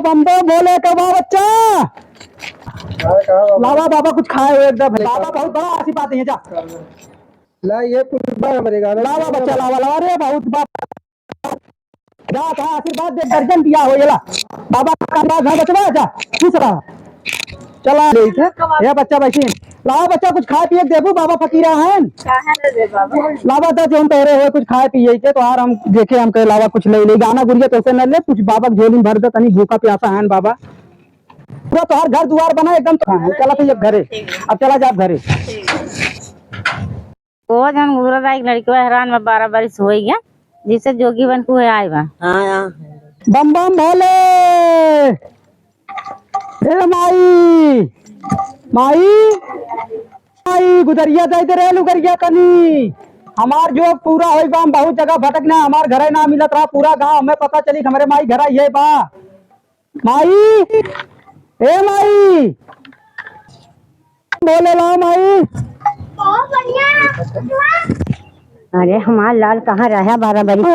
बम बम भोले का बा बच्चा। लावा बाबा कुछ खाए हुए एकदम। बाबा बहुत बड़ा आशीर्वाद है। जा ला ये कुछ मरेगा लावा बच्चा लावा लावा रे बहुत जा आशीर्वाद दे दर्जन दिया हो। ये ला बाबा का बचवा जा खुश रहा। चला ये बच्चा बैठी लावा बच्चा कुछ खाए पिए देबू। बाबा फकीरा है लावा था जो हम तैरे हुए कुछ खाए पिए थे तो यार हम देखे हम कहे लावा कुछ ले गाना गुड़िया तो न ले कुछ बाबा झोली भर दे तनी भूखा प्यासा है बाबा। पूरा तो हर घर द्वार बना एकदम चला तो घरे। अब चला जा घरे। रोज हम गुजरा एक लड़की हैरान में 12 बरिस हो गया जिसे जोगी बन को आए बा। बम बम भोले ए माई माई माई गुदरिया दे दे रे लुगरिया तनी हमार जो पूरा हो बा। बहुत जगह भटकना हमार घर ना मिलत रहा। पूरा गांव हमें पता चली हमारे माई घर ये बा। माई ए माई बोले ला माई। अरे हमार लाल कहाँ रहा 12 बरिस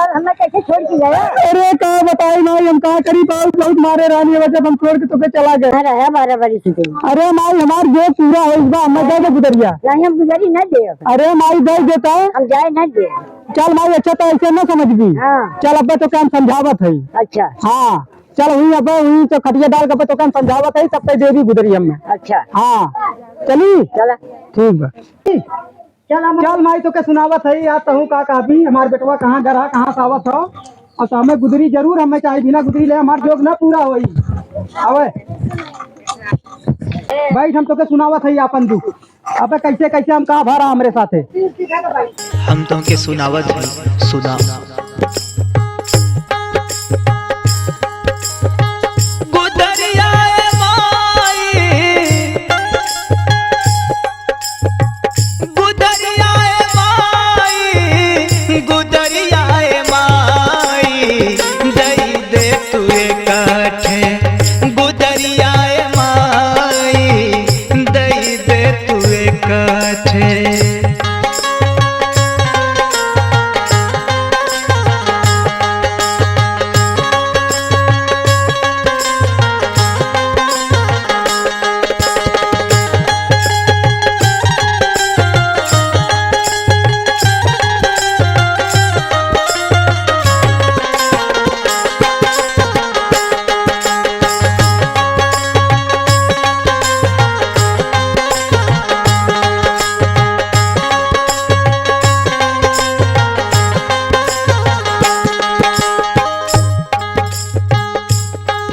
हमें कैसे छोड़ के गया। अरे कहा बताई माई हम कहा करी बहुत मारे रानी वजह हम छोड़ के तो चला गए। रहा 12 बरिस। अरे माई हमार जो पूरा हो हमें दे दे गुदरिया। नहीं हम गुजरी न दे। अरे माई दे देता हम जाए न दे। चल माई अच्छा तो ऐसे न समझ गई। हाँ। चल अब तो काम समझावत है। अच्छा हाँ चल हुई अब हुई तो खटिया डाल के तो काम समझावत है तब तक देवी गुदरिया में। अच्छा हाँ चली चला ठीक बा। चल माई तो के सुनावत है यार तहू का काफी हमार बेटवा कहाँ घर है कहाँ सावत हो और हमें गुदरी जरूर हमें चाहे बिना गुदरी ले हमार जोग न पूरा होई। आवे भाई हम तो के सुनावत है अपन दुख। अब कैसे कैसे हम कहा भरा हमारे साथे हम तो के सुनावत है सुना।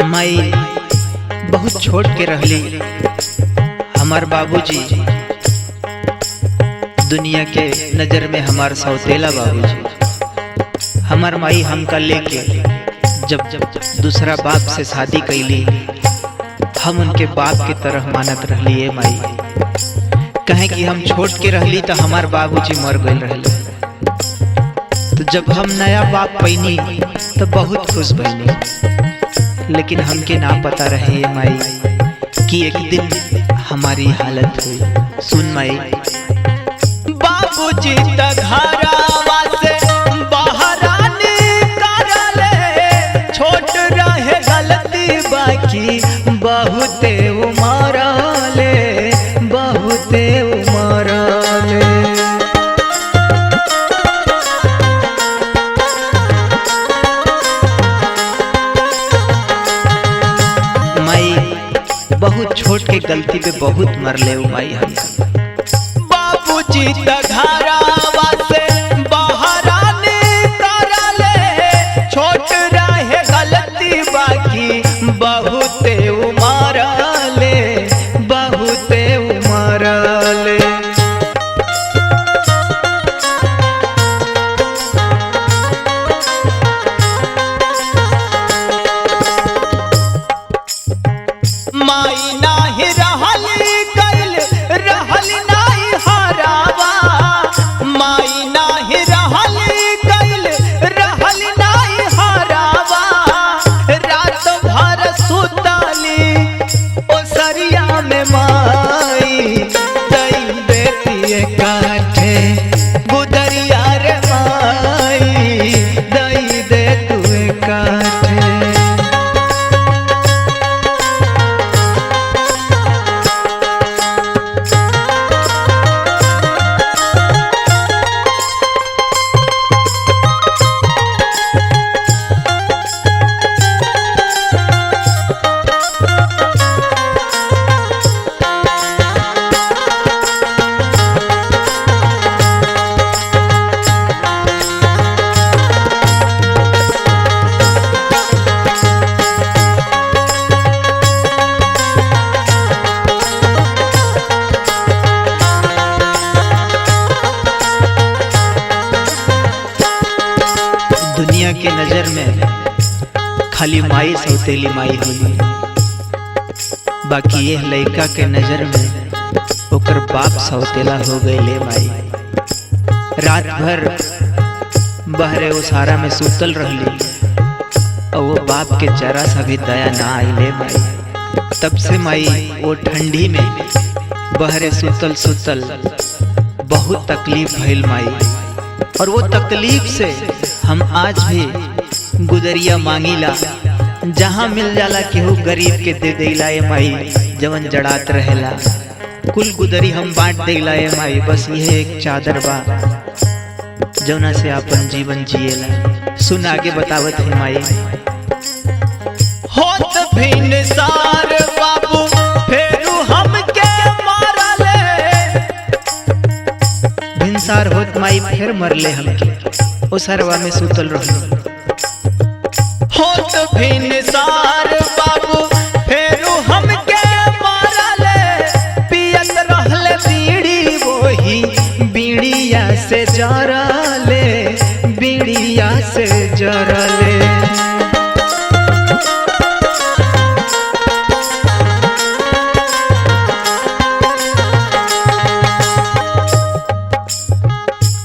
माई बहुत छोट के रहली हमार बाबूजी दुनिया के नजर में हमार सौतेला बाबूजी। हमार माई हमका लेके जब दूसरा बाप से शादी कैली हम उनके बाप की तरह मानत रहली। ये माई कहे कि हम छोट के रहली तो हमार बाबूजी मर गए रहले। तो जब हम नया बाप पैनी तो बहुत खुश बनी। लेकिन हमके ना पता रहे माई कि एक दिन हमारी हालत हुई। सुन माई बाबूजी त घरवा से बाहर निकाले छोट रहे गलती बाकी बहुते उमरले बहुते उमरले। बहुत छोट के गलती पे बहुत मरले माई हम। बाबूजी त घरवा से बाहर निकाले छोट रहे गलती बाकी बहुते उमरले बहुते उमरले। माई नाही रहल गइल रहल नाही हरावा खाली माई सौतेली माई होली, बाकी ये लड़का के नजर में ओकर बाप सौतेला हो गए ले माई। रात भर बहरे उसारा में सुतल रहली और वो बाप के जरा सा भी दया ना आई ले माई। तब से माई वो ठंडी में बहरे सुतल सुतल बहुत तकलीफ भइल माई, और वो तकलीफ से हम आज भी गुदरिया मांगीला, जहाँ मिल जाला केहू गरीब के दे देला ए माई, जवन जड़ात रहेला कुल गुदरी हम बांट देला ए माई। बस यह एक चादर बा जवना से अपन जीवन जिएला। सुन आगे बतावत है माई। होत भिन सार बाबू फेरू हमके मारले, भिनसार होत माई फिर मरले हमके, ओ सरवा में सुतल रहलो। होत भिनसार बाबू फेरू हमके मारले, पियत रहले बीड़ी वही बीड़िया से जरले, बीड़िया से जरले।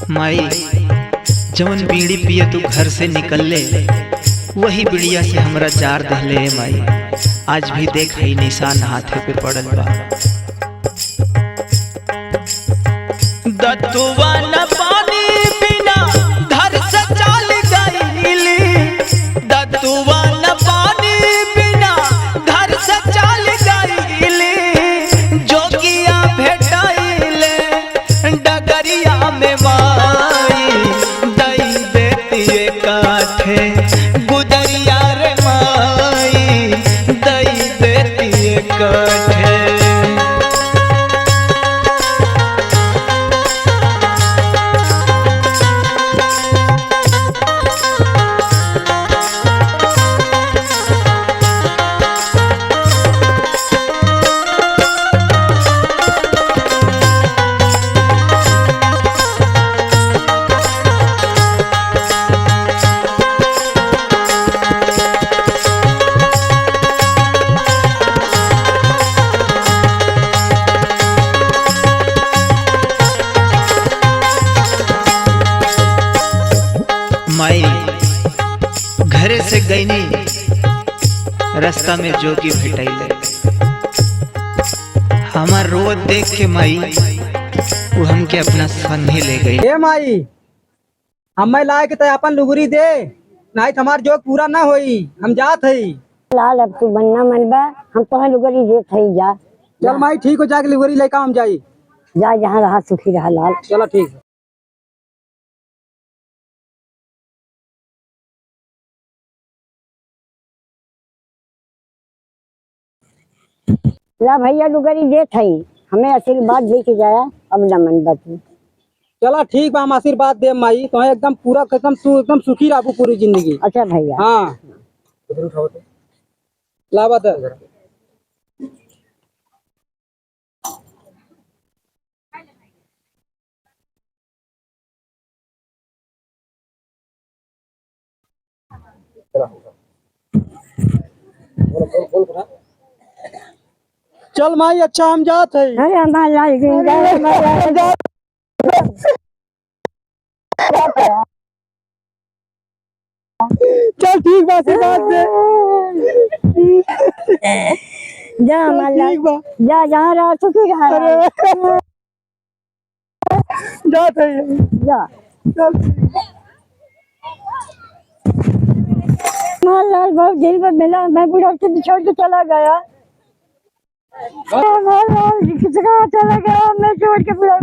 माई जवन बीड़ी पिए तू घर से निकल ले, वही बीड़िया से हमरा जार दहले माई। आज भी देख ही निशान हाथे पे पड़ल बा। दतुआ न पानी बिना घर से चल गईली, दतुआ न पानी बिना घर से चल गईली, जोगिया भेटाइले डगरिया में माई, दई देती काठे गुदरिया रे माई, दई देती काठे। माई घरे से गईनी, रास्ता में जोगी भेटैले, हमार रोज देख के माई वो हमके अपना संगे ले गई। ए माई हमें लाए के तो अपन लुगरी दे, नहीं तो हमार जोग पूरा ना होई, हम जात हई। लाल अब तू बनना मनबा, हम तो लुगरी देख हई जा। चल माई ठीक हो जाके लुगरी लेकर हम जाई। जा जहाँ रहा सुखी रहा लाल। चलो ठीक है। ला भैया लुगरी देख हई, हमें आशीर्वाद दे के जाया, अब न मनबा तू। चला ठीक बा, हम आशीर्वाद दे माई, तो एकदम पूरा खत्म, तू एकदम सुखी रहू पूरी जिंदगी। अच्छा भैया। हाँ लावा दे। चल माई अच्छा हम जात है। अरे हमारा लाल चल ठीक बा, आशीर्वाद दे। जा हमारा जा जहाँ रहा सुखी रहा। जात है जा। लाल बहुत दिल में मिला, मैं बुढ़ा से छोड़ के चला गया। चला गया, मैं छोड़ के बुढ़ा